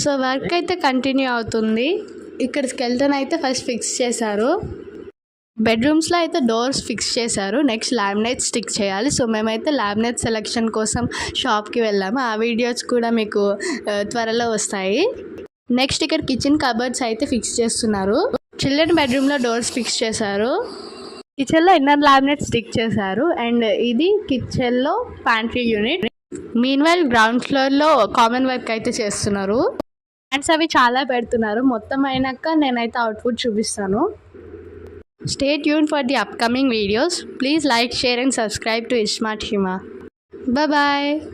So work అయితే continue అవుతుంది. ఇక్కడ స్కెల్టన్ అయితే ఫస్ట్ ఫిక్స్ చేశారు. బెడ్రూమ్స్లో అయితే డోర్స్ ఫిక్స్ చేశారు. నెక్స్ట్ లామినేట్ స్టిక్ చేయాలి. సో మేమైతే లామినేట్ సెలెక్షన్ కోసం షాప్కి వెళ్ళాము. ఆ వీడియోస్ కూడా మీకు త్వరలో వస్తాయి. నెక్స్ట్ ఇక్కడ కిచెన్ కబర్డ్స్ అయితే ఫిక్స్ చేస్తున్నారు. చిల్డ్రన్ బెడ్రూమ్లో డోర్స్ ఫిక్స్ చేశారు. కిచెన్లో ఇన్నర్ లామినేట్ స్టిక్ చేశారు. అండ్ ఇది కిచెన్లో ప్యాంట్రీ యూనిట్. మీన్వైల్ గ్రౌండ్ ఫ్లోర్లో కామన్ వర్క్ అయితే చేస్తున్నారు. ప్లాంట్స్ అవి చాలా పెడుతున్నారు. మొత్తం అయినాక నేనైతే అవుట్పుట్ చూపిస్తాను. Stay tuned for the upcoming videos. Please like, share and subscribe to Smart Hima. Bye bye.